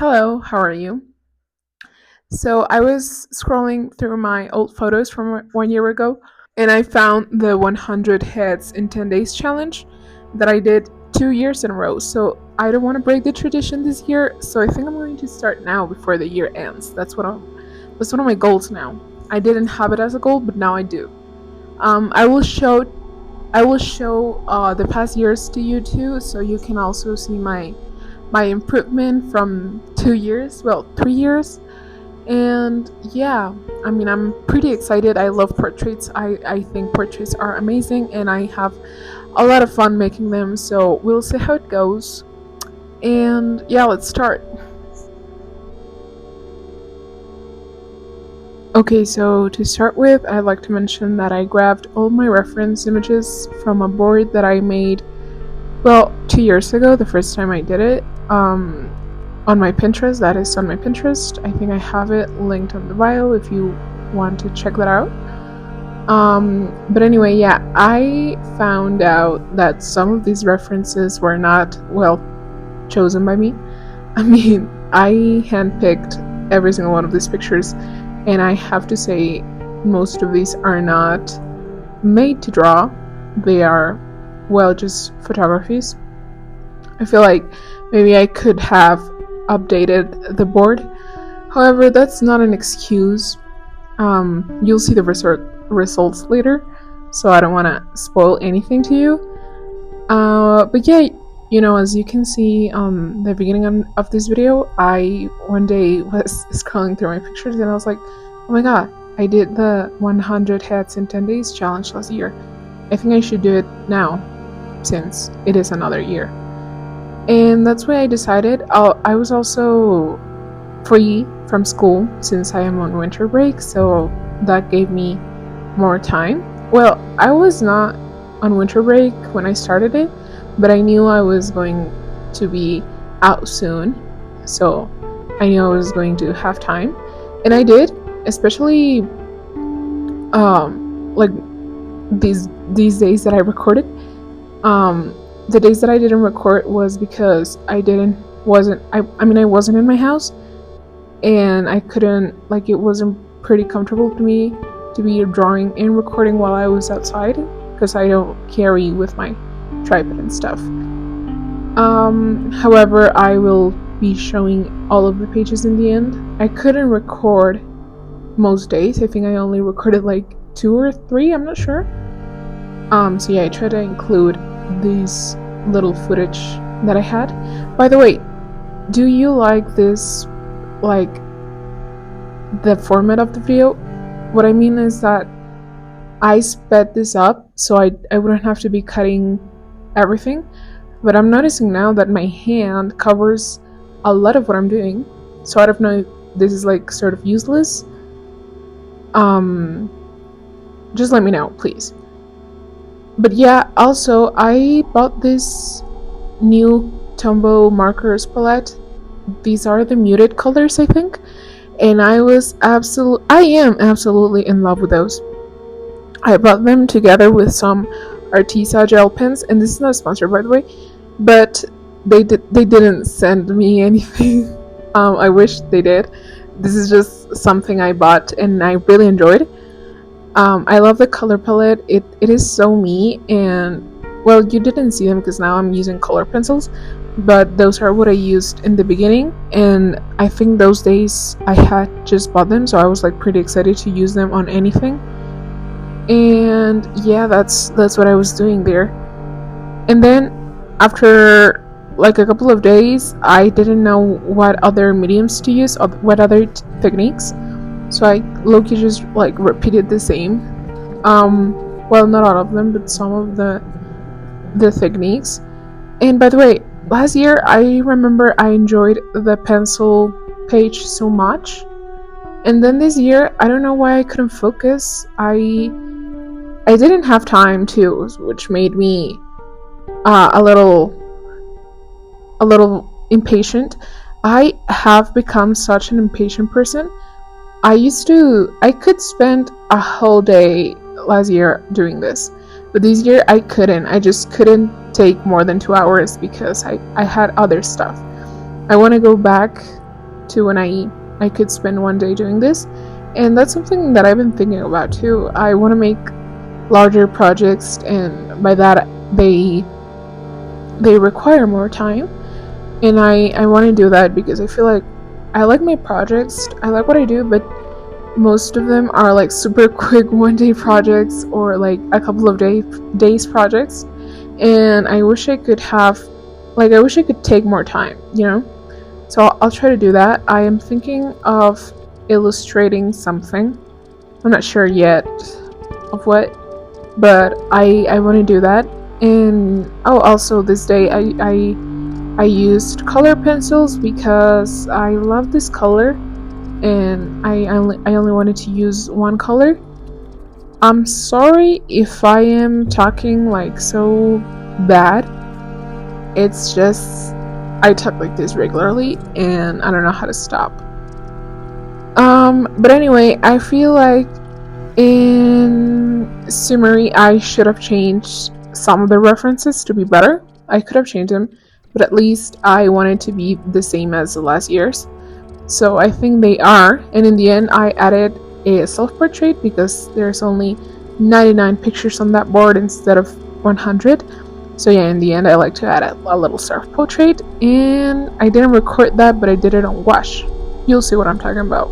Hello, how are you? So I was scrolling through my old photos from 1 year ago, and I found the 100 heads in 10 days challenge that I did 2 years in a row. So I don't want to break the tradition this year, so I think I'm going to start now before the year ends. That's one of my goals now. I didn't have it as a goal, but now I do. I will show the past years to you too, so you can also see my improvement from 2 years, well, 3 years. And yeah, I mean, I'm pretty excited. I love portraits. I think portraits are amazing, and I have a lot of fun making them. So we'll see how it goes. And yeah, let's start. Okay, so to start with, I'd like to mention that I grabbed all my reference images from a board that I made, well, 2 years ago, the first time I did it, on my Pinterest. That is on my Pinterest. I think I have it linked on the bio if you want to check that out. But anyway, yeah, I found out that some of these references were not, well, chosen by me. I mean, I handpicked every single one of these pictures, and I have to say, most of these are not made to draw. They are, well, just photographies. I feel like maybe I could have updated the board. However, that's not an excuse. You'll see the results later, so I don't want to spoil anything to you. But yeah, as you can see on the beginning of this video, I one day was scrolling through my pictures and I was like, oh my god, I did the 100 heads in 10 days challenge last year. I think I should do it now, since it is another year. And that's why I decided. I was also free from school since I am on winter break, so that gave me more time. Well, I was not on winter break when I started it, but I knew I was going to be out soon, so I knew I was going to have time, and I did, especially like these days that I recorded. The days that I didn't record was because I wasn't in my house, and I couldn't, like, it wasn't pretty comfortable to me to be drawing and recording while I was outside, because I don't carry with my tripod and stuff. However, I will be showing all of the pages in the end. I couldn't record most days. I think I only recorded like 2 or 3, I'm not sure. So yeah, I tried to include these little footage that I had. By the way, do you like this, like, the format of the video? What I mean is that I sped this up so I wouldn't have to be cutting everything, but I'm noticing now that my hand covers a lot of what I'm doing, so I don't know if this is like sort of useless. Just let me know, please. But yeah, also I bought this new Tombow markers palette. These are the muted colors, I think, and I am absolutely in love with those. I bought them together with some Artisa gel pens, and this is not sponsored, by the way, but they didn't send me anything. I wish they did. This is just something I bought and I really enjoyed. I love the color palette. It is so me, and well, you didn't see them because now I'm using color pencils, but those are what I used in the beginning, and I think those days I had just bought them, so I was like pretty excited to use them on anything. And yeah, that's what I was doing there. And then after like a couple of days, I didn't know what other mediums to use, or what other techniques, so I low-key just like repeated the same. Well, not all of them, but some of the techniques. And by the way, last year I remember I enjoyed the pencil page so much, and then this year I don't know why I couldn't focus. I didn't have time to, which made me a little impatient. I have become such an impatient person. I could spend a whole day last year doing this, but this year I couldn't. I just couldn't take more than 2 hours because I had other stuff. I want to go back to when I could spend one day doing this. And that's something that I've been thinking about too. I want to make larger projects, and by that they require more time, and I want to do that because I feel like I like my projects, I like what I do, but most of them are like super quick 1 day projects or like a couple of days projects, and I wish I could take more time, so I'll try to do that. I am thinking of illustrating something. I'm not sure yet of what, but I want to do that. And also this day I used color pencils because I love this color, and I only wanted to use one color. I'm sorry if I am talking like so bad. It's just I talk like this regularly and I don't know how to stop. But anyway, I feel like in summary I should have changed some of the references to be better. I could have changed them, but at least I wanted to be the same as the last year's. So I think they are, and in the end I added a self-portrait because there's only 99 pictures on that board instead of 100. So yeah, in the end I like to add a little self-portrait, and I didn't record that, but I did it on gouache. You'll see what I'm talking about.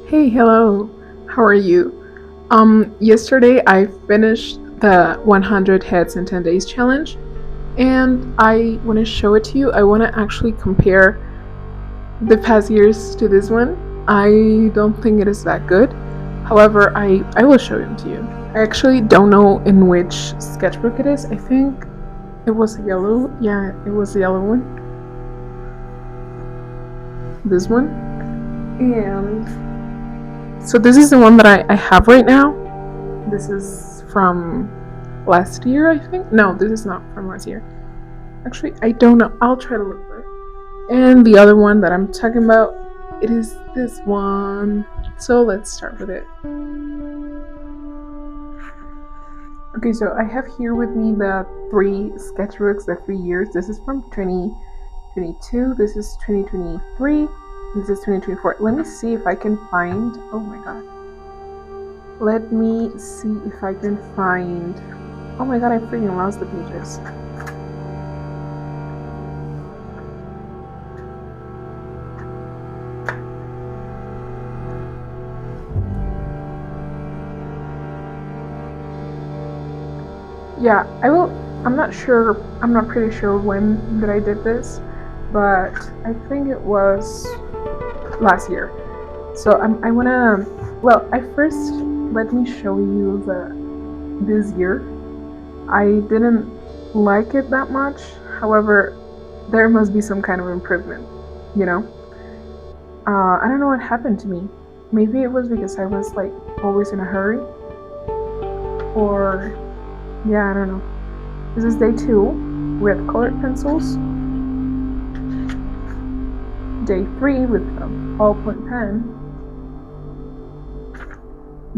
Hey, hello. How are you? Yesterday I finished the 100 heads in 10 days challenge, and I want to show it to you. I want to actually compare the past years to this one. I don't think it is that good. However, I will show them to you. I actually don't know in which sketchbook it is. I think it was yellow. Yeah, it was the yellow one. This one. And so this is the one that I have right now. This is from last year, I think. No, this is not from last year. Actually, I don't know. I'll try to look for it. And the other one that I'm talking about, it is this one. So let's start with it. Okay, so I have here with me the 3 sketchbooks, the 3 years. This is from 2022, this is 2023, this is 2024. Let me see if I can find, oh my god. Let me see if I can find, oh my god, I freaking lost the pages. Yeah, I'm not pretty sure when that I did this, but I think it was last year. So I wanna, well, first let me show you this year. I didn't like it that much. However, there must be some kind of improvement, I don't know what happened to me. Maybe it was because I was like always in a hurry, or yeah, I don't know. This is day 2 with colored pencils. Day 3 with a ballpoint pen.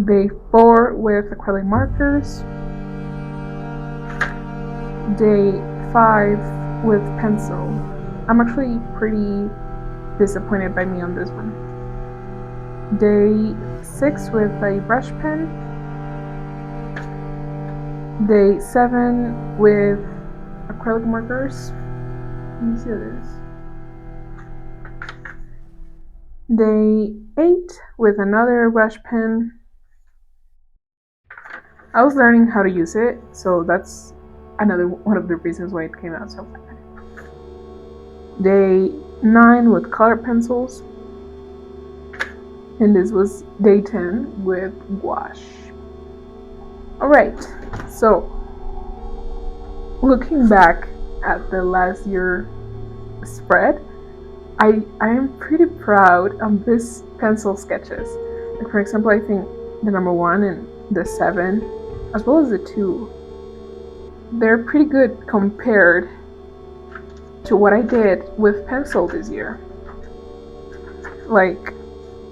Day 4 with acrylic markers. Day 5 with pencil. I'm actually pretty disappointed by me on this one. Day 6 with a brush pen. Day 7 with acrylic markers. Let me see what it is. Day 8 with another brush pen. I was learning how to use it, so that's another one of the reasons why it came out so bad. Day 9 with colored pencils. And this was day 10 with gouache. Alright, so looking back at the last year spread, I am pretty proud of this pencil sketches. Like for example, I think the number 1 and the 7, as well as the 2, they're pretty good compared to what I did with pencil this year. Like,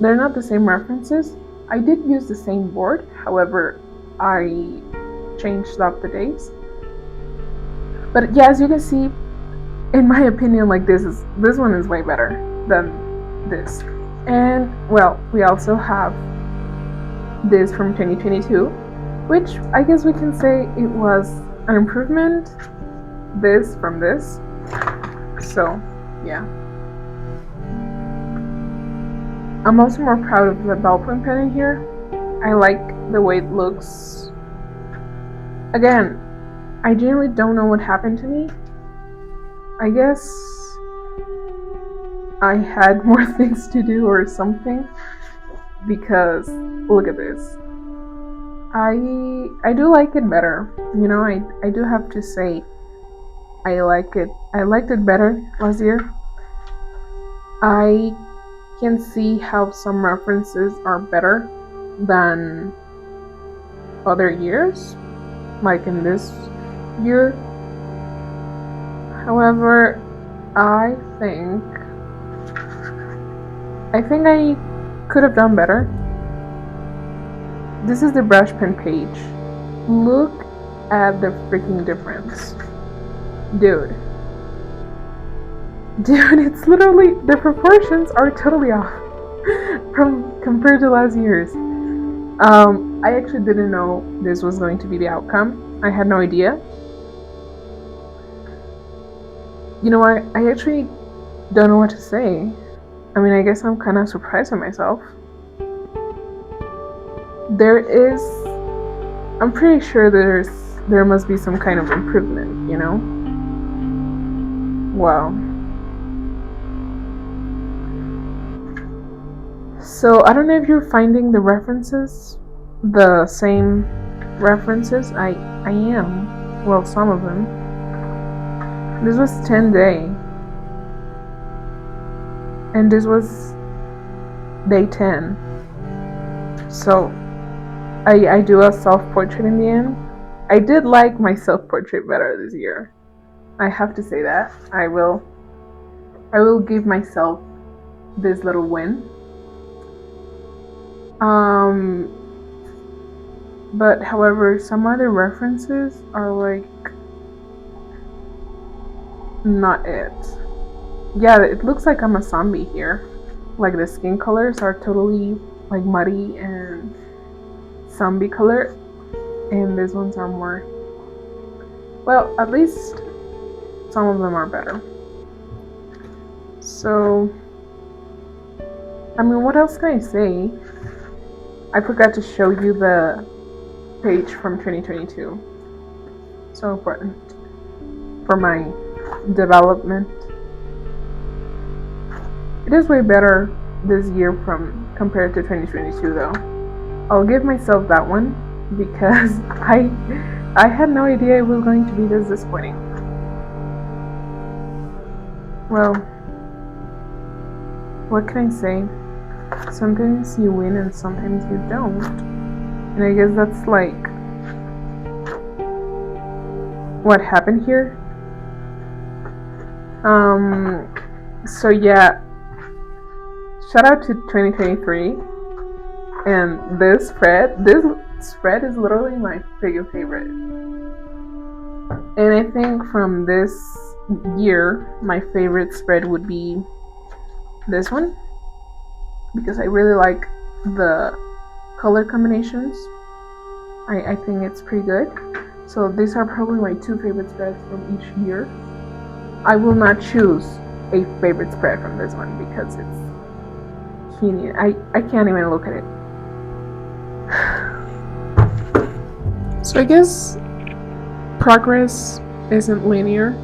they're not the same references. I did use the same board, however, I changed up the days. But yeah, as you can see, in my opinion, like this one is way better than this. And well, we also have this from 2022, which I guess we can say it was an improvement. This from this. So yeah. I'm also more proud of the ballpoint pen in here. I like the way it looks. Again, I genuinely don't know what happened to me. I guess I had more things to do or something, because look at this. I do like it better. You know, I do have to say I like it. I liked it better last year. I can see how some references are better than other years, like in this year. However, I think I could have done better. This is the brush pen page. Look at the freaking difference. Dude, it's literally, the proportions are totally off from compared to last year's. I actually didn't know this was going to be the outcome. I had no idea. You know, I actually don't know what to say. I mean, I guess I'm kind of surprised at myself. I'm pretty sure there must be some kind of improvement, you know? Wow. So I don't know if you're finding the references, the same references. I am. Well, some of them. This was 10 day. And this was day 10. So I do a self-portrait in the end. I did like my self-portrait better this year. I have to say that. I will give myself this little win. But however, some other references are like not it. Yeah, it looks like I'm a zombie here. Like the skin colors are totally like muddy and zombie color, and these ones are more, well, at least some of them are better. So I mean, what else can I say? I forgot to show you the page from 2022. So important for my development. It is way better this year compared to 2022 though. I'll give myself that one, because I had no idea it was going to be this disappointing. Well, what can I say? Sometimes you win and sometimes you don't. And I guess that's like what happened here. So yeah, shout out to 2023 and this spread. This spread is literally my biggest favorite. And I think from this year, my favorite spread would be this one, because I really like the color combinations. I think it's pretty good. So these are probably my two favorite spreads from each year. I will not choose a favorite spread from this one because it's hideous. I can't even look at it. So I guess progress isn't linear.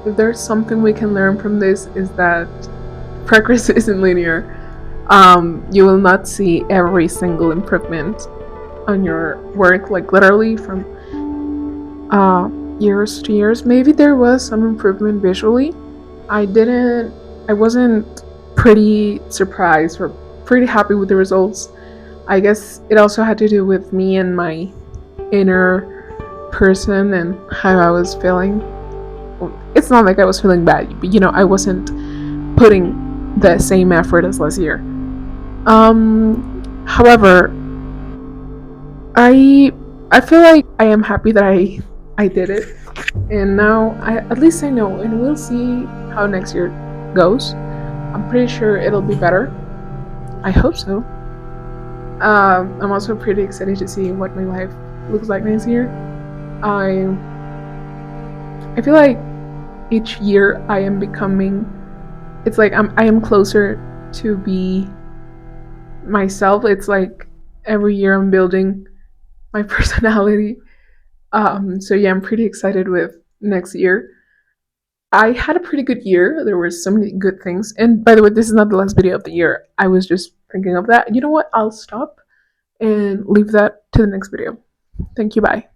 If there's something we can learn from this, is that progress isn't linear. You will not see every single improvement on your work, like literally from years to years. Maybe there was some improvement visually. I wasn't pretty surprised or pretty happy with the results. I guess it also had to do with me and my inner person and how I was feeling. It's not like I was feeling bad, but I wasn't putting the same effort as last year. However, I I feel like I am happy that I did it, and now at least I know, and we'll see how next year goes. I'm pretty sure it'll be better. I hope so. I'm also pretty excited to see what my life looks like next year. I I feel like each year I am becoming. It's like I am closer to be myself. It's like every year I'm building my personality. So yeah, I'm pretty excited with next year. I had a pretty good year. There were so many good things. And by the way, this is not the last video of the year. I was just thinking of that. You know what? I'll stop and leave that to the next video. Thank you. Bye.